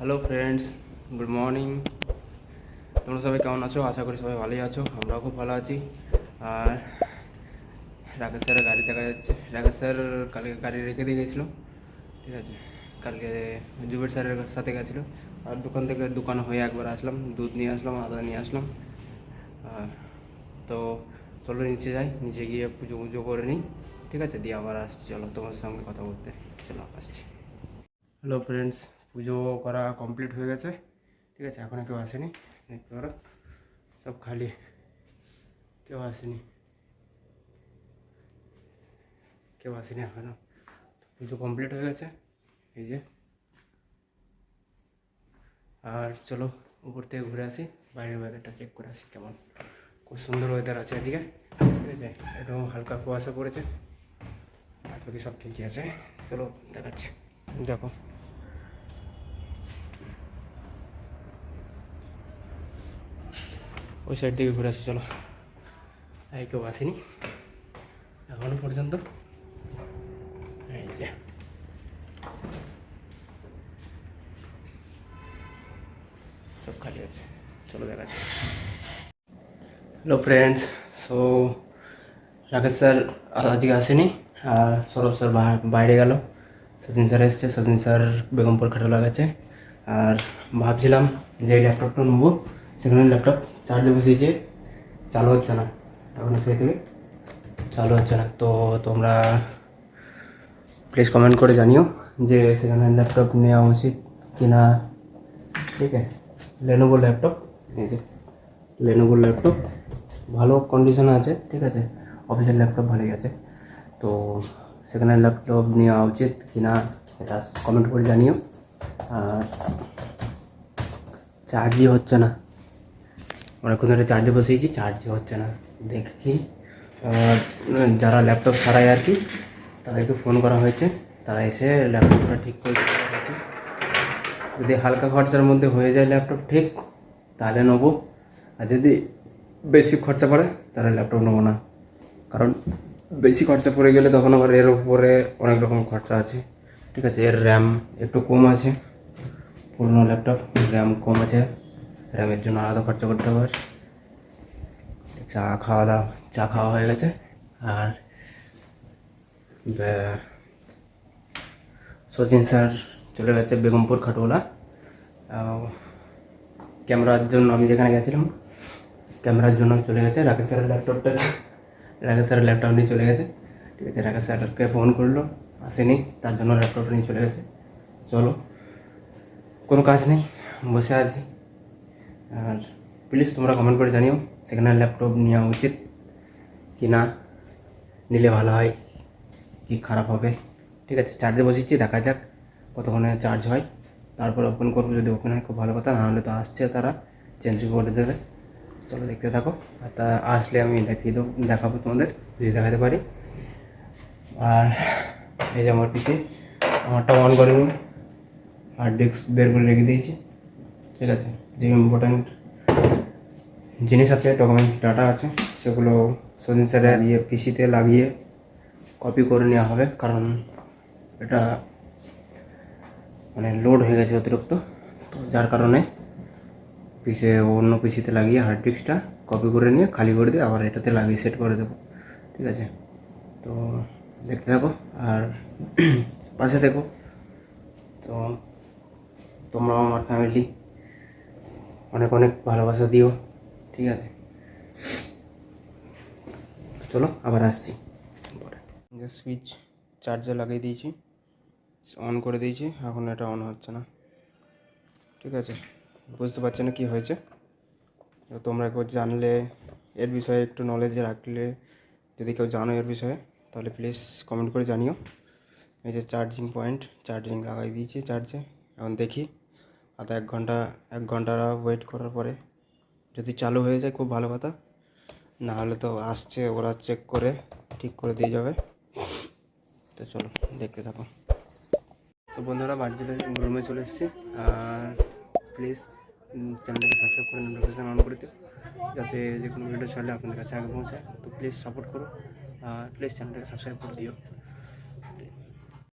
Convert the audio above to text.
Hello friends, good morning. তোমরা সবাই কেমন আছো? আশা করি সবাই ভালোই আছো। আমরাও খুব ভালো আছি। আর রাকেশ স্যারের গাড়ি দেখা যাচ্ছে। রাকেশ স্যার কালকে গাড়ি রেখে দিয়ে গেছিলো, ঠিক আছে। কালকে জুবের স্যারের সাথে গেছিলো। আর দোকান হয়ে একবার আসলাম, দুধ নিয়ে আসলাম, আদা নিয়ে আসলাম। তো চলো নিচে যাই, নিচে গিয়ে পুজো করে নিই, ঠিক আছে। দিয়ে আবার আসছি, চলো তোমার সঙ্গে কথা বলতে। চলো আসছি। হ্যালো ফ্রেন্ডস, পুজো করা কমপ্লিট হয়ে গেছে, ঠিক আছে। এখনও কেউ আসেনি, দেখতে পারো সব খালি, কেউ আসেনি এখনও। পুজো কমপ্লিট হয়ে গেছে, এই যে। আর চলো উপর থেকে ঘুরে আসি, বাইরের ওয়েদারটা চেক করে আসি কেমন। খুব সুন্দর ওয়েদার আছে এদিকে, ঠিক আছে। একটু হালকা কুয়াশা পড়েছে, আর বাকি সব ঠিকই আছে। চলো দেখাচ্ছি, দেখো। ওই সাইড থেকে ঘুরে আসি, চলো। এই কেউ আসেনি এখনো পর্যন্ত, এই যে। সব খালি আছে, চলো দেখাচ্ছি। Hello friends, so Rakesh sir আজকে আসেনি, আর সৌরভ স্যার বাইরে গেল। সচিন স্যার এসছে, সচিন স্যার বেগমপুর খাটোলা গেছে। আর ভাবছিলাম যে এই ল্যাপটপটা নেবো, সেখানে ল্যাপটপ চার্জে বসিয়েছে, চালু হচ্ছে না এখনো, সেই থেকে চালু হচ্ছে না। তো তোমরা প্লিজ কমেন্ট করে জানিও যে সেখানে ল্যাপটপ নেওয়া উচিত কি না, ঠিক আছে। লেনোভো ল্যাপটপ, এই যে লেনোভো ল্যাপটপ ভালো কন্ডিশনে আছে, ঠিক আছে। অফিসের ল্যাপটপ ভালোই আছে। তো সেখানে ল্যাপটপ নেওয়া উচিত কি না এটা কমেন্ট করে জানিও। আর চার্জই হচ্ছে না, অনেকক্ষণ ধরে চার্জে বসিয়েছি, চার্জই হচ্ছে না। দেখি যারা ল্যাপটপ ছাড়াই আর কি, তাদেরকে ফোন করা হয়েছে, তারা এসে ল্যাপটপটা ঠিক করে দিতে পারে। যদি হালকা খরচার মধ্যে হয়ে যায় ল্যাপটপ ঠিক, তাহলে নেবো। আর যদি বেশি খরচা পড়ে তাহলে ল্যাপটপ নেবো না, কারণ বেশি খরচা পড়ে গেলে তখন আবার এর উপরে অনেক রকম খরচা আছে, ঠিক আছে। এর র্যাম একটু কম আছে, পুরনো ল্যাপটপ, র্যাম কম আছে, র্যামের জন্য আলাদা খরচা করতে হবে। চা খাওয়া হয়ে গেছে। আর সচিন স্যার চলে গেছে বেগমপুর খাটোলা। ক্যামেরার জন্য আমি যেখানে গেছিলাম, ক্যামেরার জন্য চলে গেছে। রাকেশ স্যারের ল্যাপটপ নিয়ে চলে গেছে, ঠিক আছে। রাকেশ স্যারকে ফোন করলো, আসেনি, তার জন্য ল্যাপটপটা নিয়ে চলে গেছে। চলো, কোনো কাজ নেই, বসে আছি। আর প্লিজ তোমরা কমেন্ট করে জানিও সেখানে ল্যাপটপ নেওয়া উচিত কি না, নিলে ভালো হয় কি খারাপ হবে, ঠিক আছে। চার্জে বসিয়েছি, দেখা যাক কতক্ষণে চার্জ হয়, তারপর ওপেন করবো। যদি ওপেন হয় খুব ভালো কথা, নাহলে তো আসছে, তারা চেঞ্জ করে দেবে। চলো দেখতে থাকো, আর তা আসলে আমি দেখাবো তোমাদের, যদি দেখাতে পারি। আর এই যে আমার পিসি, আমারটা অন করিনি, হার্ড ডিস্ক বের করে রেখে দিয়েছি, ঠিক আছে। যে ইম্পর্ট্যান্ট জিনিস আছে, ডকুমেন্টস ডাটা আছে, সেগুলো সচিন স্যারের পিসিতে লাগিয়ে কপি করে নেওয়া হবে, কারণ এটা মানে লোড হয়ে গেছে অতিরিক্ত, তো যার কারণে অন্য পিসিতে লাগিয়ে হার্ড ডিস্কটা কপি করে নিয়ে খালি করে দিয়ে আবার এটাতে লাগিয়ে সেট করে দেবো, ঠিক আছে। তো দেখতে থাকো আর পাশে থেকো। তো তোমরাও আমার ফ্যামিলি, অনেক অনেক ভালোবাসা দিও, ঠিক আছে। চলো আবার আসছি পরে। যে সুইচ চার্জে লাগিয়ে দিয়েছি, অন করে দিয়েছি, এখন এটা অন হচ্ছে না, ঠিক আছে। বুঝতে পারছি না কী হয়েছে। তোমরা একবার জানলে, এর বিষয়ে একটু নলেজ রাখলে, যদি কেউ জানো এর বিষয়ে, তাহলে প্লিজ কমেন্ট করে জানিও। এই যে চার্জিং পয়েন্ট, চার্জিং লাগাই দিয়েছি চার্জে। এখন দেখি আধা এক ঘন্টা ওয়েট করার পরে যদি চালু হয়ে যায় খুব ভালো কথা, না হলে তো আসছে, ওরা চেক করে ঠিক করে দিয়ে যাবে। তো চলো দেখতে থাকো। তো বন্ধুরা, বাড়িতে রুমে চলে এসেছি। আর প্লিজ চ্যানেলটাকে সাবস্ক্রাইব করে নোটিফিকেশান অন করে দিও, যাতে যে কোনো ভিডিও ছাড়লে আপনাদের কাছে আগে পৌঁছায়। তো প্লিজ সাপোর্ট করো, আর প্লিজ চ্যানেলটাকে সাবস্ক্রাইব করে দিও।